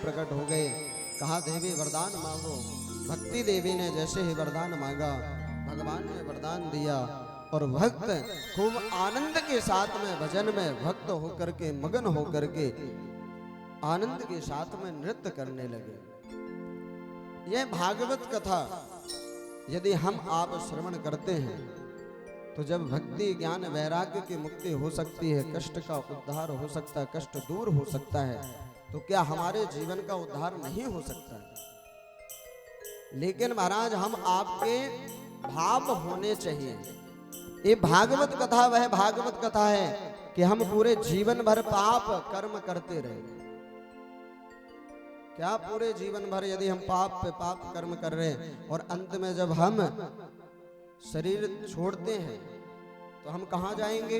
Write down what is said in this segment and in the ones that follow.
प्रकट हो गए। कहा देवी वरदान मांगो। भक्ति देवी ने जैसे ही वरदान मांगा, भगवान ने वरदान दिया और भक्त खूब आनंद के साथ में भजन में भक्त होकर के मगन होकर के आनंद के साथ में नृत्य करने लगे। यह भागवत कथा यदि हम आप श्रवण करते हैं तो जब भक्ति ज्ञान वैराग्य की मुक्ति हो सकती है, कष्ट का उद्धार हो सकता है, कष्ट दूर हो सकता है, तो क्या हमारे जीवन का उद्धार नहीं हो सकता है? लेकिन महाराज हम आपके भाव होने चाहिए। ये भागवत कथा वह भागवत कथा है कि हम पूरे जीवन भर पाप कर्म करते रहे। क्या पूरे जीवन भर यदि हम पाप पे पाप कर्म कर रहे हैं और अंत में जब हम शरीर छोड़ते हैं तो हम कहां जाएंगे?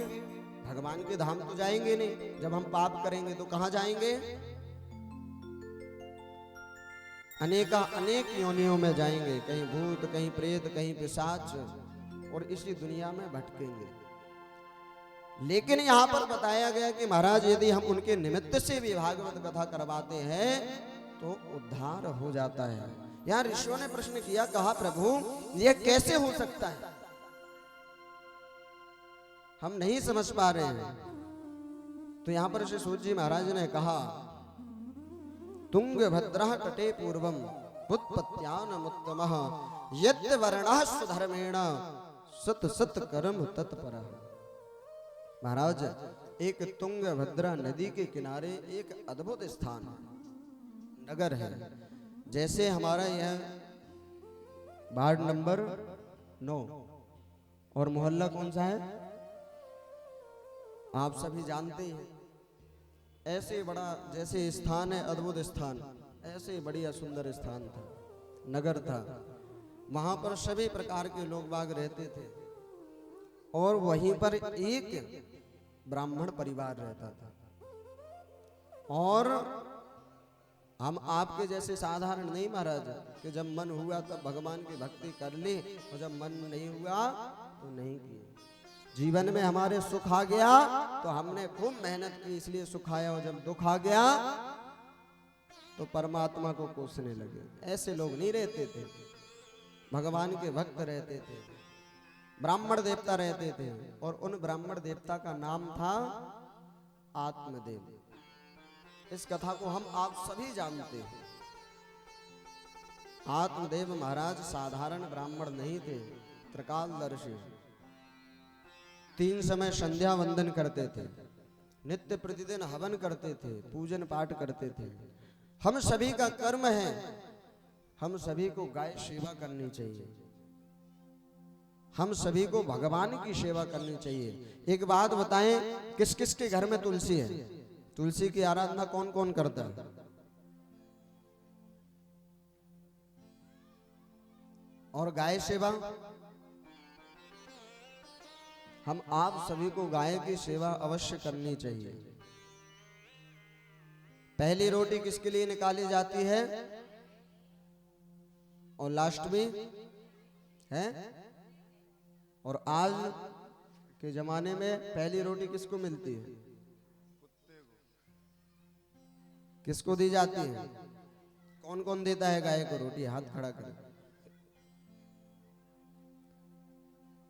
भगवान के धाम तो जाएंगे नहीं। जब हम पाप करेंगे तो कहां जाएंगे? अनेक योनियों में जाएंगे, कहीं भूत, कहीं प्रेत, कहीं पिशाच, और इसी दुनिया में भटकेंगे। लेकिन यहां पर बताया गया कि महाराज यदि हम उनके निमित्त से भी भागवत कथा करवाते हैं तो उद्धार हो जाता है। यहां ऋषियों ने प्रश्न किया, कहा प्रभु यह कैसे हो सकता है? हम नहीं समझ पा रहे हैं। तो यहां पर श्री सूत जी महाराज ने कहा, तुंगभद्रः तटे पूर्वम उत्पत्त्यानमुत्तमः यद्य वर्णः स्वधर्मेण सत सत कर्म तत्परः। महाराज एक तुंगभद्रा नदी के किनारे एक अद्भुत स्थान नगर है। जैसे हमारा यह वार्ड नंबर 9 और मोहल्ला कौन सा है आप सभी जानते हैं। ऐसे बड़ा जैसे स्थान है, अद्भुत स्थान, ऐसे बढ़िया सुंदर स्थान था, नगर था। वहां पर सभी प्रकार के लोग बाग रहते थे और वहीं पर एक ब्राह्मण परिवार रहता था। और हम आपके जैसे साधारण नहीं महाराज कि जब मन हुआ तब भगवान की भक्ति कर ली और जब मन नहीं हुआ तो नहीं की। जीवन में हमारे सुख आ गया तो हमने खूब मेहनत की इसलिए सुख आया, और जब दुख आ गया तो परमात्मा को कोसने लगे। ऐसे लोग नहीं रहते थे। भगवान के भक्त रहते थे, ब्राह्मण देवता रहते थे, और उन ब्राह्मण देवता का नाम था आत्मदेव। इस कथा को हम आप सभी जानते हैं। आत्मदेव महाराज साधारण ब्राह्मण नहीं थे, त्रिकालदर्शी। 3 समय संध्या वंदन करते थे, नित्य प्रतिदिन हवन करते थे, पूजन पाठ करते थे। हम सभी का कर्म है, हम सभी को गाय सेवा करनी चाहिए, हम सभी को भगवान की सेवा करनी चाहिए। एक बात बताएं, किस किस के घर में तुलसी है? तुलसी की आराधना कौन कौन करता है? और गाय सेवा? हम आप सभी को गाय की सेवा अवश्य करनी चाहिए। पहली रोटी किसके लिए निकाली जाती है और लास्ट में है? और आज के जमाने में पहली रोटी किसको मिलती है? किसको दी जाती है? कौन कौन देता है गाय को रोटी? हाथ खड़ा कर।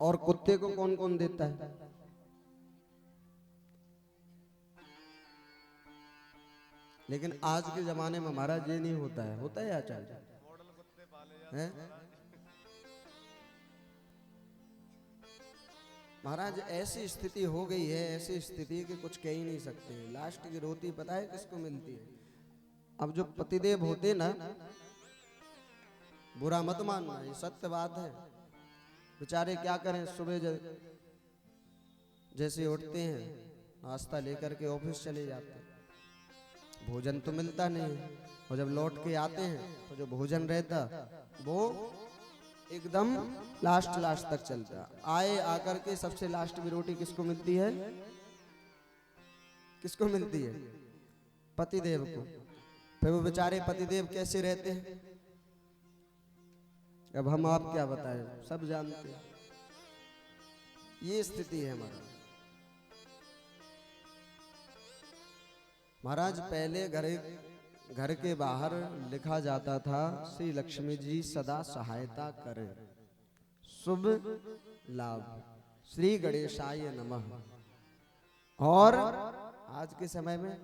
और कुत्ते को कौन कौन देता है? लेकिन आज के जमाने में महाराज ये नहीं होता है। होता है आचार्य? महाराज ऐसी स्थिति हो गई है, ऐसी स्थिति कि कुछ कह ही नहीं सकते। लास्ट की रोटी पता है किसको मिलती है? अब जो पतिदेव होते ना, बुरा मत मानना, ये सत्य बात है। बेचारे क्या करें, सुबह जैसे उठते हैं नाश्ता लेकर के ऑफिस चले जाते हैं, भोजन तो मिलता नहीं है, और जब लौट के आते हैं तो जो भोजन रहता वो एकदम लास्ट तक चलता। आए आकर के सबसे लास्ट में रोटी किसको मिलती है? किसको मिलती है? पतिदेव को। फिर वो बेचारे पतिदेव कैसे रहते हैं अब हम आप क्या बताएं, सब जानते हैं। ये स्थिति है हमारा। महाराज पहले घर के बाहर लिखा जाता था, श्री लक्ष्मी जी सदा सहायता करें, शुभ लाभ, श्री गणेशाय नमः। और आज के समय में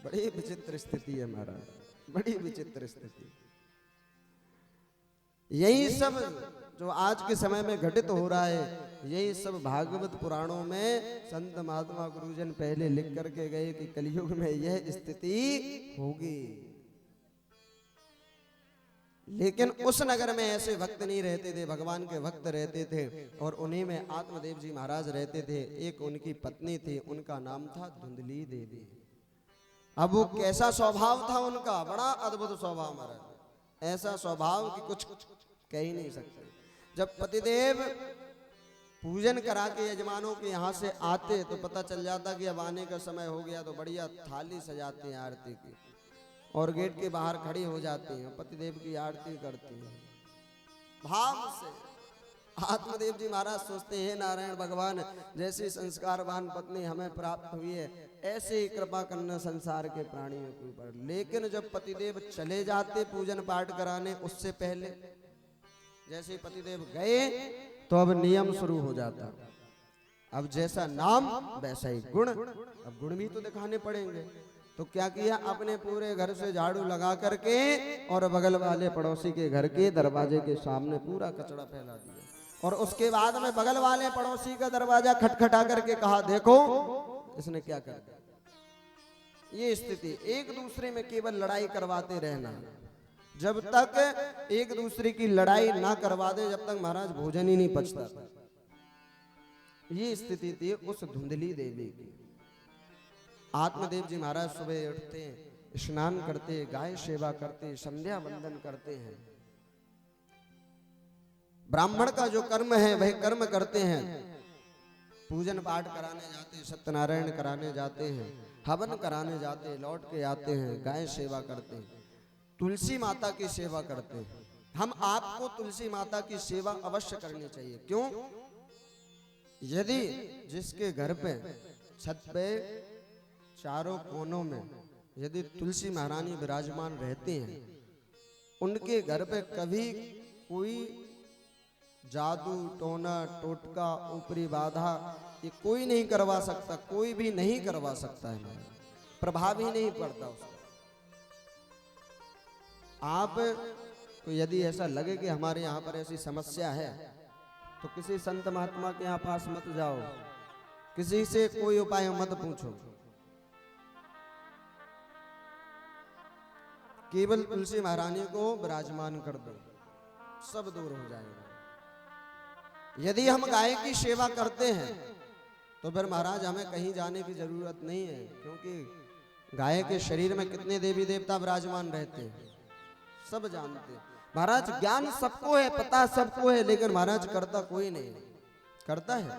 बड़ी विचित्र स्थिति है महाराज, बड़ी विचित्र स्थिति। यही सब जो आज के समय में घटित हो रहा है, यही सब भागवत पुराणों में संत महात्मा गुरुजन पहले लिख करके गए कि कलयुग में यह स्थिति होगी। लेकिन उस नगर में ऐसे भक्त नहीं रहते थे, भगवान के भक्त रहते थे, और उन्हीं में आत्मदेव जी महाराज रहते थे। एक उनकी पत्नी थी, उनका नाम था धुंधली देवी। अब वो कैसा स्वभाव था उनका, बड़ा अद्भुत स्वभाव महाराज, ऐसा स्वभाव कि कुछ कह ही नहीं सकते। जब पतिदेव पूजन करा के यजमानों के यहाँ से आते तो पता चल जाता कि अब आने का समय हो गया, तो बढ़िया थाली सजाते हैं आरती की और गेट के बाहर खड़ी हो जाती हैं, पतिदेव की आरती करती हैं भाव से। आत्मदेव जी महाराज सोचते हैं, नारायण भगवान जैसी संस्कारवान पत्नी हमें प्राप्त हुई है, ऐसे ही कृपा करना संसार के प्राणियों के ऊपर। लेकिन जब पतिदेव चले जाते पूजन पाठ कराने, उससे पहले जैसे पतिदेव गए तो अब नियम शुरू हो जाता, अब जैसा नाम वैसा ही गुण, अब गुण भी तो दिखाने पड़ेंगे। तो क्या किया, अपने पूरे घर से झाड़ू लगा करके और बगल वाले पड़ोसी के घर के दरवाजे के सामने पूरा कचरा फैला दिया, और उसके बाद में बगल वाले पड़ोसी का दरवाजा खटखटा करके कहा, देखो इसने क्या कर दिया। ये स्थिति, एक दूसरे में केवल लड़ाई करवाते रहना। जब तक एक दूसरे की लड़ाई ना करवा दे, जब तक महाराज भोजन ही नहीं पचता था। ये स्थिति थी उस धुंधली देवी की। आत्मदेव जी महाराज सुबह उठते, स्नान करते, गाय सेवा करते, संध्या वंदन करते हैं, ब्राह्मण का जो कर्म है वह कर्म करते हैं, पूजन पाठ कराने जाते, सत्यनारायण कराने जाते हैं, हवन कराने जाते, लौट के आते हैं, गाय सेवा करते हैं, तुलसी माता की सेवा करते हैं। हम आपको तुलसी माता की सेवा अवश्य करनी चाहिए। क्यों? यदि जिसके घर पे छत पे चारों कोनों में यदि तुलसी महारानी विराजमान रहते हैं, उनके घर पे कभी कोई जादू टोना टोटका ऊपरी बाधा ये कोई नहीं करवा सकता, कोई भी नहीं करवा सकता है, प्रभाव ही नहीं पड़ता उसका। आप तो यदि ऐसा लगे कि हमारे यहाँ पर ऐसी समस्या है तो किसी संत महात्मा के यहाँ पास मत जाओ, किसी से कोई उपाय मत पूछो, केवल तुलसी महारानी को विराजमान कर दो, सब दूर हो जाएगा। यदि हम गाय की सेवा करते हैं तो फिर महाराज हमें कहीं जाने की जरूरत नहीं है, क्योंकि गाय के शरीर में कितने देवी देवता विराजमान रहते हैं सब जानते हैं। महाराज ज्ञान सबको है, पता सबको है, लेकिन महाराज करता कोई नहीं। करता है?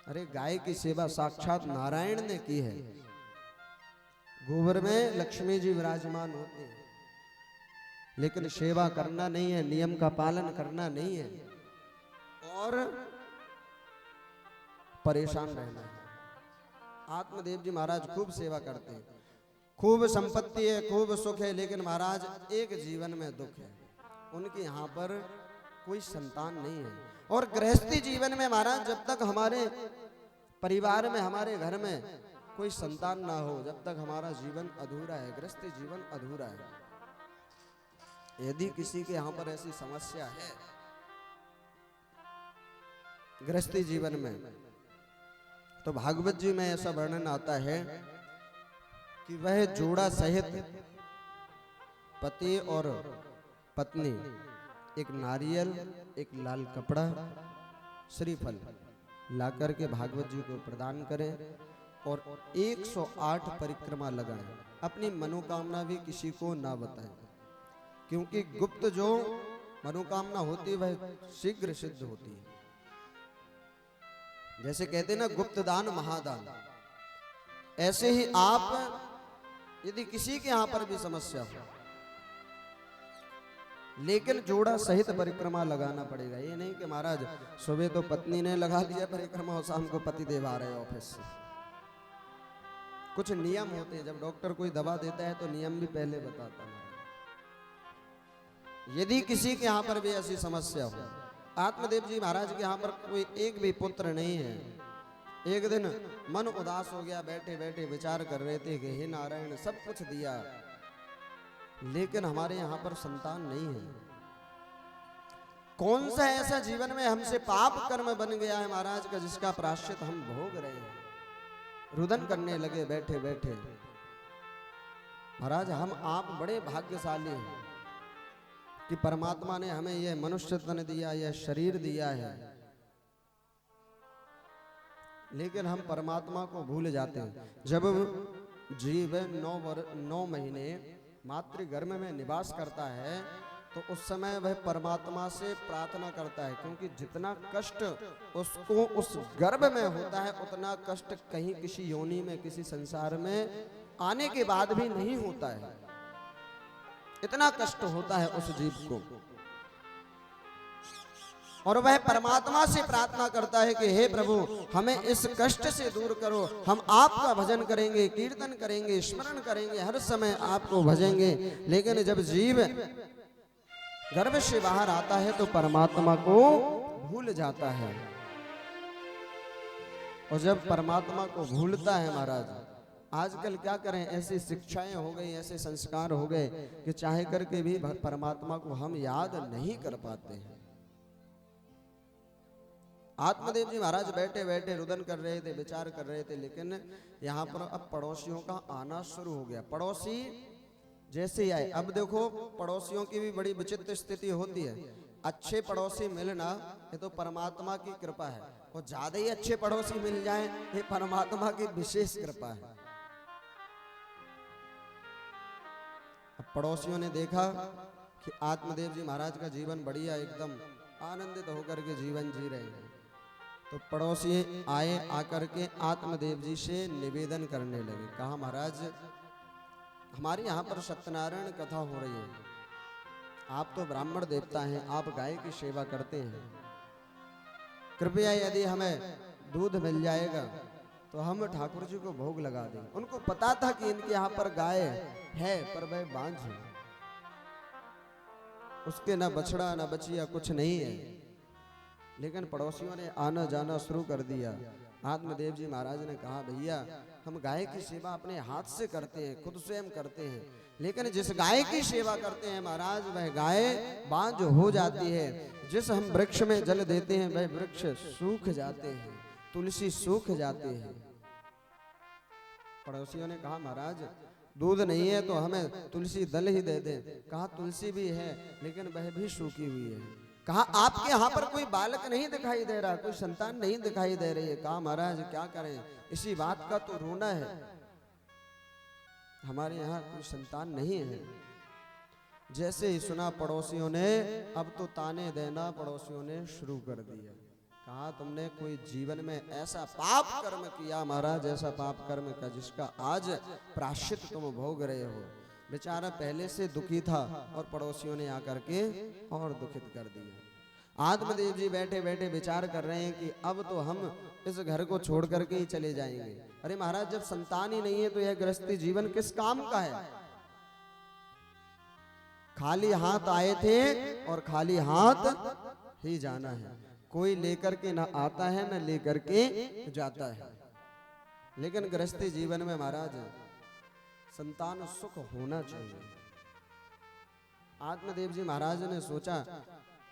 अरे गाय की सेवा साक्षात नारायण ने की है। गोबर में लक्ष्मी जी विराजमान होते हैं, लेकिन सेवा करना नहीं है, नियम का पालन करना नहीं है और परेशान रहना है। आत्मदेव जी महाराज खूब सेवा करते हैं, खूब संपत्ति है, खूब सुख है, लेकिन महाराज एक जीवन में दुख है, उनके यहाँ पर कोई संतान नहीं है। और गृहस्थी जीवन में महाराज जब तक हमारे परिवार में, हमारे घर में कोई संतान ना हो, जब तक हमारा जीवन अधूरा है, गृहस्थी जीवन अधूरा है। यदि किसी के यहाँ पर ऐसी समस्या है गृहस्थी जीवन में, तो भागवत जी में ऐसा वर्णन आता है कि वह जोड़ा सहित पति और पत्नी एक नारियल, एक लाल कपड़ा, श्रीफल ला करके भागवत जी को प्रदान करें और 108 परिक्रमा लगाएं। अपनी मनोकामना भी किसी को ना बताएं, क्योंकि गुप्त जो मनोकामना होती है वह शीघ्र सिद्ध होती है। जैसे कहते हैं ना, गुप्त दान महादान, ऐसे ही आप यदि किसी के यहां पर भी समस्या हो, लेकिन जोड़ा सहित परिक्रमा लगाना पड़ेगा। ये नहीं कि महाराज सुबह तो पत्नी ने लगा दिया परिक्रमा और शाम को पति देव आ रहे ऑफिस से। कुछ नियम होते हैं, जब डॉक्टर कोई दवा देता है तो नियम भी पहले बताता है। यदि किसी के यहाँ पर भी ऐसी समस्या हो, आत्मदेव जी महाराज के यहाँ पर कोई एक भी पुत्र नहीं है, एक दिन मन उदास हो गया, बैठे बैठे विचार कर रहे थे कि हे नारायण सब कुछ दिया लेकिन हमारे यहाँ पर संतान नहीं है, कौन सा ऐसा जीवन में हमसे पाप कर्म बन गया है महाराज का जिसका प्रायश्चित हम भोग रहे हैं। रुदन करने लगे बैठे बैठे, महाराज हम आप बड़े भाग्यशाली हैं कि परमात्मा ने हमें यह मनुष्य तन दिया, यह शरीर दिया है, लेकिन हम परमात्मा को भूल जाते हैं। जब जीव 9 महीने मातृगर्भ में निवास करता है तो उस समय वह परमात्मा से प्रार्थना करता है, क्योंकि जितना कष्ट उसको उस गर्भ में होता है उतना कष्ट कहीं किसी योनि में किसी संसार में आने के बाद भी नहीं होता है, इतना कष्ट होता है उस जीव को। और वह परमात्मा से प्रार्थना करता है कि हे प्रभु हमें इस कष्ट से दूर करो, हम आपका भजन करेंगे, कीर्तन करेंगे, स्मरण करेंगे, हर समय आपको भजेंगे। लेकिन जब जीव गर्भ से बाहर आता है तो परमात्मा को भूल जाता है, और जब परमात्मा को भूलता है महाराज, आजकल क्या करें, ऐसी शिक्षाएं हो गई, ऐसे संस्कार हो गए कि चाहे करके भी परमात्मा को हम याद नहीं कर पाते हैं। आत्मदेव जी महाराज बैठे बैठे रुदन कर रहे थे, विचार कर रहे थे, लेकिन यहाँ पर अब पड़ोसियों का आना शुरू हो गया। पड़ोसी जैसे ही आए, अब देखो पड़ोसियों की भी बड़ी विचित्र स्थिति होती है। अच्छे पड़ोसी मिलना ये तो परमात्मा की कृपा है, और ज्यादा ही अच्छे पड़ोसी मिल जाएं ये परमात्मा की विशेष कृपा है। अब पड़ोसियों ने देखा कि आत्मदेव जी महाराज का जीवन बढ़िया एकदम आनंदित होकर के जीवन जी रहे हैं, तो पड़ोसी आए, आकर के आत्मदेव जी से निवेदन करने लगे। कहा महाराज हमारे यहाँ पर सत्यनारायण कथा हो रही है, आप तो ब्राह्मण देवता हैं, आप गाय की सेवा करते हैं, कृपया यदि हमें दूध मिल जाएगा तो हम ठाकुर जी को भोग लगा दें। उनको पता था कि इनके यहाँ पर गाय है पर वह बांझ है, उसके न बछड़ा न बचिया कुछ नहीं है, लेकिन पड़ोसियों ने आना जाना शुरू कर दिया। आत्मदेव जी महाराज ने कहा भैया हम गाय की सेवा अपने हाथ से करते हैं, खुद स्वयं करते हैं, लेकिन जिस गाय की सेवा करते हैं महाराज वह गाय बांझ हो जाती है, जिस हम वृक्ष में जल देते हैं वह वृक्ष सूख जाते हैं, तुलसी सूख जाते हैं। पड़ोसियों ने कहा महाराज दूध नहीं है तो हमें तुलसी दल ही दे दें। कहा तुलसी भी है लेकिन वह भी सूखी हुई है। कहा आपके यहाँ पर कोई बालक नहीं दिखाई दे रहा, कोई संतान नहीं दिखाई दे रही है। कहा महाराज क्या करें, इसी बात का तो रोना है, हमारे यहाँ कोई संतान नहीं है। जैसे ही सुना पड़ोसियों ने अब तो ताने देना पड़ोसियों ने शुरू कर दिया। कहा तुमने कोई जीवन में ऐसा पाप कर्म किया महाराज, ऐसा पाप कर्म का जिसका आज प्रायश्चित तुम भोग रहे हो। बेचारा पहले से दुखी था और पड़ोसियों ने आकर के और दुखित कर दिया। आत्मदेव जी बैठे बैठे विचार कर रहे हैं कि अब तो हम इस घर को छोड़ करके ही चले जाएंगे। अरे महाराज जब संतान ही नहीं है तो यह गृहस्थी जीवन किस काम का है। खाली हाथ आए थे और खाली हाथ ही जाना है, कोई लेकर के ना आता है ना लेकर के जाता है। लेकिन गृहस्थी जीवन में महाराज संतान सुख होना चाहिए। आत्मदेव जी महाराज ने सोचा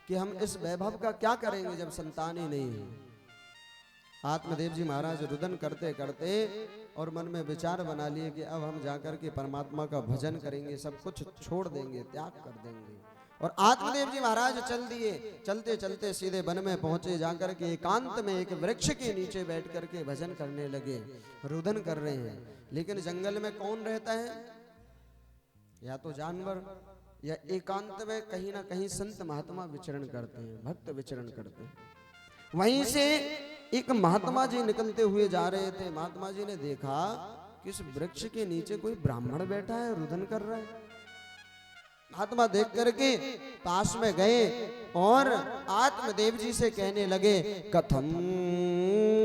कि हम इस वैभव का क्या करेंगे जब संतान ही नहीं है। आत्मदेव जी महाराज रुदन करते करते और मन में विचार बना लिए कि अब हम जाकर के परमात्मा का भजन करेंगे, सब कुछ छोड़ देंगे, त्याग कर देंगे। और आत्मदेव जी महाराज चल दिए। चलते चलते सीधे वन में पहुंचे, जाकर के एकांत में एक वृक्ष के नीचे बैठ करके भजन करने लगे, रुदन कर रहे हैं। लेकिन जंगल में कौन रहता है, या तो जानवर या एकांत में कहीं ना कहीं संत महात्मा विचरण करते हैं, भक्त विचरण करते हैं। वहीं से एक महात्मा जी निकलते हुए जा रहे थे। महात्मा जी ने देखा कि इस वृक्ष के नीचे कोई ब्राह्मण बैठा है, रुदन कर रहा है। महात्मा देख करके पास में गए और आत्मदेव जी से कहने लगे, कथम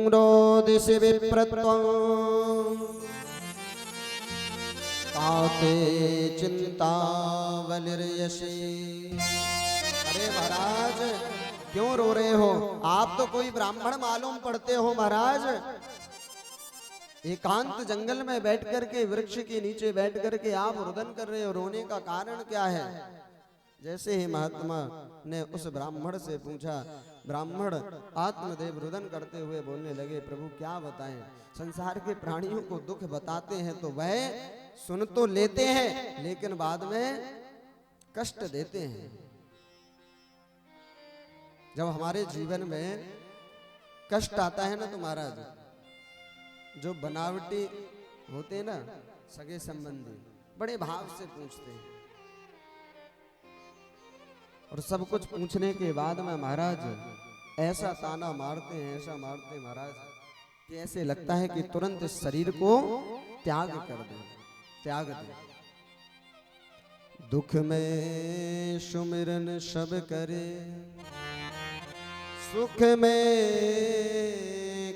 रोदिसि विप्रत्वं आते चिंता बलिर्यशी। अरे महाराज क्यों रो रहे हो? आप तो कोई ब्राह्मण मालूम पड़ते हो महाराज। एकांत जंगल में बैठ करके वृक्ष के नीचे बैठ करके आप रुदन कर रहे हो, रोने का कारण क्या है? जैसे ही महात्मा ने उस ब्राह्मण से पूछा, ब्राह्मण आत्मदेव रुदन करते हुए बोलने लगे, प्रभु क्या बताएं, संसार के प्राणियों को दुख बताते हैं तो वह सुन तो लेते हैं लेकिन बाद में कष्ट देते हैं। जब हमारे जीवन में कष्ट आता है ना तो महाराज, जो बनावटी होते हैं ना सगे संबंधी, बड़े भाव से पूछते हैं और सब कुछ पूछने के बाद में महाराज ऐसा ताना मारते हैं, ऐसा मारते हैं महाराज कि ऐसे लगता है कि तुरंत इस शरीर को त्याग कर दे, त्याग दे। दुख में सुमिरन सब करे, सुख में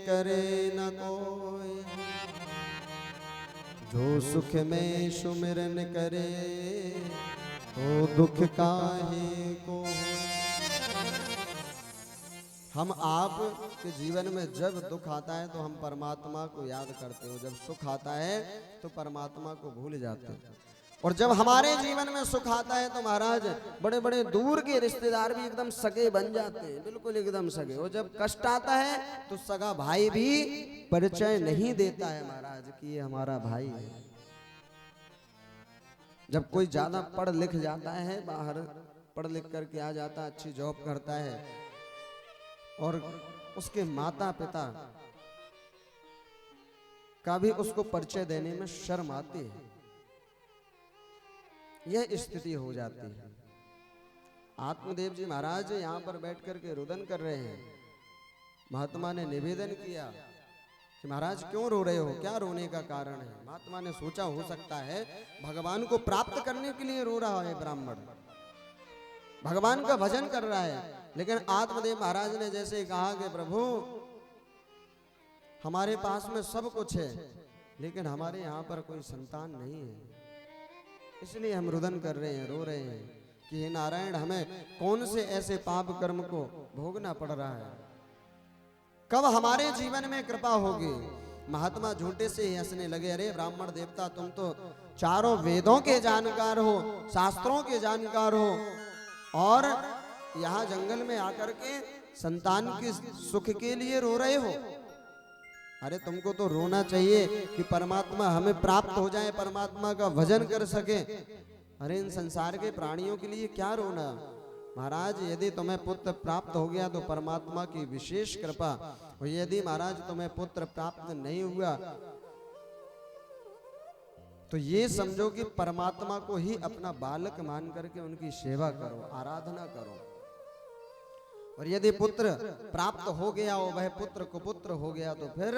करे न कोई, जो सुख में सुमिरन करे तो दुख काहे को। हम आप के जीवन में जब दुख आता है तो हम परमात्मा को याद करते हो, जब सुख आता है तो परमात्मा को भूल जाते हैं। और जब हमारे जीवन में सुख आता है तो महाराज बड़े बड़े दूर के रिश्तेदार भी एकदम सगे बन जाते हैं, बिल्कुल एकदम सगे। और जब कष्ट आता है तो सगा भाई भी परिचय नहीं देता है महाराज कि ये हमारा भाई है। जब कोई ज्यादा पढ़ लिख जाता है, बाहर पढ़ लिख करके आ जाता है, अच्छी जॉब करता है और उसके माता पिता का भी उसको परिचय देने में शर्म आती है, यह स्थिति हो जाती है। आत्मदेव जी महाराज यहाँ पर बैठ करके रुदन कर रहे हैं। महात्मा ने निवेदन किया कि महाराज क्यों रो रहे हो, क्या रोने का कारण है? महात्मा ने सोचा हो सकता है भगवान को प्राप्त करने के लिए रो रहा है ब्राह्मण, भगवान का भजन कर रहा है। लेकिन आत्मदेव महाराज ने जैसे कहा कि प्रभु हमारे पास में सब कुछ है लेकिन हमारे यहाँ पर कोई संतान नहीं है, इसलिए हम रुदन कर रहे हैं, रो रहे हैं कि हे नारायण हमें कौन से ऐसे पाप कर्म को भोगना पड़ रहा है, कब हमारे जीवन में कृपा होगी। महात्मा झूठे से ही हंसने लगे, अरे ब्राह्मण देवता तुम तो चारों वेदों के जानकार हो, शास्त्रों के जानकार हो और यहाँ जंगल में आकर के संतान के सुख के लिए रो रहे हो। अरे तुमको तो रोना चाहिए कि परमात्मा हमें प्राप्त हो जाए, परमात्मा का भजन कर सके। अरे इन संसार के प्राणियों के लिए क्या रोना? महाराज यदि तुम्हें पुत्र प्राप्त हो गया तो परमात्मा की विशेष कृपा, और यदि महाराज तुम्हें पुत्र प्राप्त नहीं हुआ तो ये समझो कि परमात्मा को ही अपना बालक मान करके उनकी सेवा करो, आराधना करो। और यदि पुत्र प्राप्त हो गया हो, वह पुत्र कुपुत्र हो गया तो फिर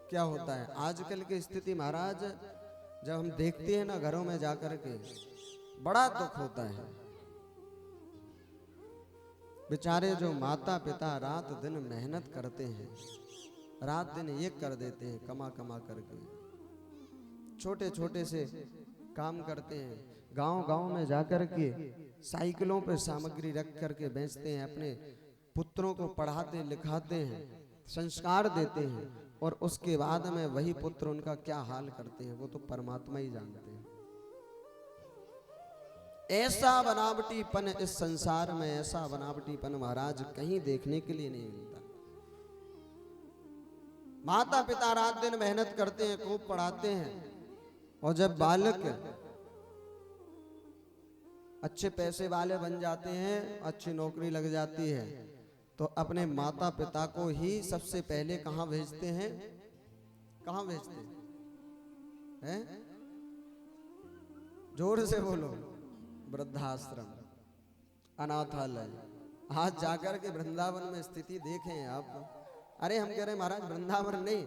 क्या होता है? आजकल की स्थिति महाराज जब हम देखते हैं ना घरों में जाकर के, बड़ा दुख होता है। बेचारे जो माता पिता रात दिन मेहनत करते हैं, रात दिन ये कर देते हैं कमा कमा करके, छोटे छोटे से काम करते हैं, गांव गांव में जाकर के साइकिलों पे सामग्री रख करके बेचते हैं, अपने पुत्रों को पढ़ाते लिखाते हैं, संस्कार देते हैं, और उसके बाद में वही पुत्र उनका क्या हाल करते हैं वो तो परमात्मा ही जानते हैं। ऐसा बनावटीपन इस संसार में, ऐसा बनावटीपन महाराज कहीं देखने के लिए नहीं मिलता। माता पिता रात दिन मेहनत करते हैं, खूब पढ़ाते हैं, और जब बालक अच्छे पैसे वाले बन जाते हैं, अच्छी नौकरी लग जाती है, तो अपने माता पिता को ही सबसे पहले कहां भेजते हैं? कहां भेजते हैं? जोर से बोलो। वृद्धाश्रम, अनाथालय। आज जाकर के वृंदावन में स्थिति देखें आप। अरे हम कह रहे महाराज वृंदावन नहीं,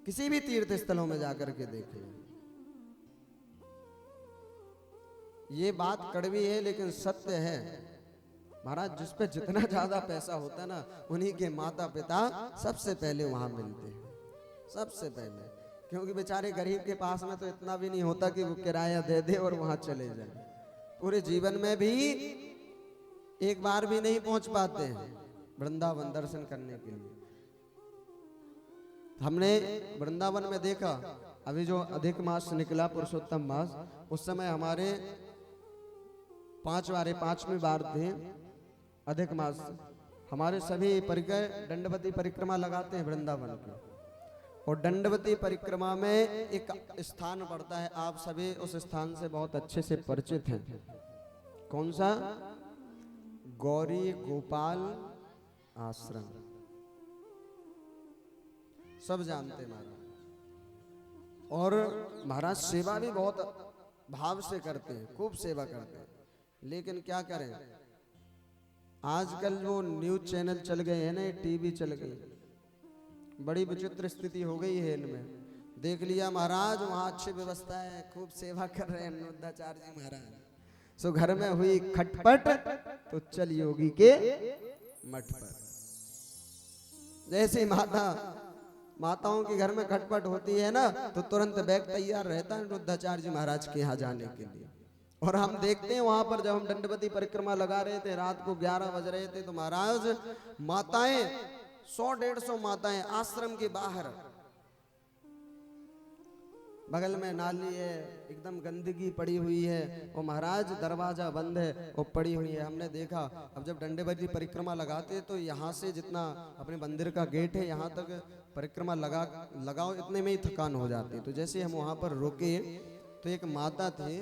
किसी भी तीर्थ स्थलों में जाकर के देखें। ये बात कड़वी है लेकिन सत्य है महाराज। जिस पे जितना ज्यादा पैसा होता है ना, उन्हीं के माता पिता सबसे पहले वहां मिलते हैं, सबसे पहले। क्योंकि बेचारे गरीब के पास में तो इतना भी नहीं होता कि वो किराया दे दे और वहां चले जाए। पूरे जीवन में भी एक बार भी नहीं पहुंच पाते हैं वृंदावन दर्शन करने के लिए। हमने वृंदावन में देखा, अभी जो अधिक मास निकला पुरुषोत्तम मास, उस समय हमारे 5वीं बार थे अधिक मास। हमारे सभी परिकर दंडवती परिक्रमा लगाते हैं वृंदावन की, और दंडवती परिक्रमा में एक स्थान पड़ता है, आप सभी उस स्थान से बहुत अच्छे से परिचित हैं। कौन सा? गौरी गोपाल आश्रम, सब जानते महाराज। और महाराज सेवा भी बहुत भाव से करते हैं, खूब सेवा करते हैं। लेकिन क्या करें, आजकल वो न्यूज चैनल चल गए हैं ना, टीवी चल गई, बड़ी विचित्र स्थिति हो गई है इनमें। देख लिया महाराज वहाँ अच्छी व्यवस्था है, खूब सेवा कर रहे हैं अनुरुद्धाचार्य जी महाराज, सो घर में हुई खटपट तो चल योगी के मठ पर। जैसे माताओं के घर में खटपट होती है ना, तो तुरंत बैग तैयार रहता है अनुरुद्धाचार्य जी महाराज के यहाँ जाने के लिए। और हम देखते हैं वहां पर जब हम दंडवती परिक्रमा लगा रहे थे, रात को 11 बज रहे थे, तो महाराज माताएं 100-150 माताएं आश्रम के बाहर, बगल में नाली है, एकदम गंदगी पड़ी हुई है, और महाराज दरवाजा बंद है और पड़ी हुई है। हमने देखा, अब जब दंडवती परिक्रमा लगाते तो यहाँ से जितना अपने मंदिर का गेट है यहाँ तक परिक्रमा लगाओ इतने में ही थकान हो जाती। तो जैसे हम वहां पर रुके तो एक माता थी,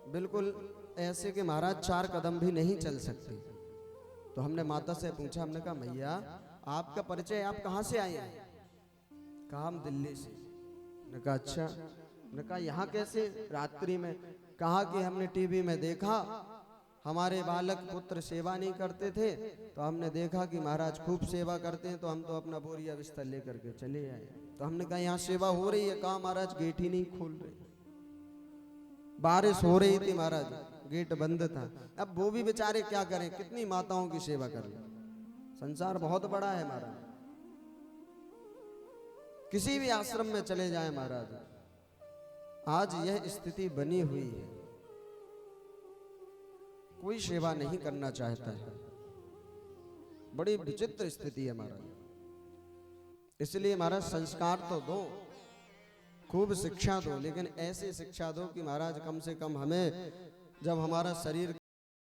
बिल्कुल ऐसे कि महाराज 4 कदम भी नहीं चल सकती। तो हमने माता से पूछा, हमने कहा मैया आपका परिचय, आप कहाँ से आए हैं? कहा हम दिल्ली से। ने कहा अच्छा। ने कहा यहाँ कैसे रात्रि में? कहा कि हमने टीवी में देखा हमारे बालक पुत्र सेवा नहीं करते थे, तो हमने देखा कि महाराज खूब सेवा करते हैं, तो हम तो अपना बोरिया बिस्तर लेकर के चले आए। तो हमने कहा यहाँ सेवा हो रही है? कहा महाराज गेट ही नहीं खोल रहे, बारिश हो रही थी महाराज, गेट बंद था। अब वो भी बेचारे क्या करें, कितनी माताओं की सेवा कर ले, संसार बहुत बड़ा है महाराज। किसी भी आश्रम में चले जाएं महाराज, आज यह स्थिति बनी हुई है, कोई सेवा नहीं करना चाहता है, बड़ी विचित्र स्थिति है महाराज। इसलिए महाराज संस्कार तो दो, खूब शिक्षा दो, लेकिन ऐसी शिक्षा दो कि महाराज कम से कम हमें जब हमारा शरीर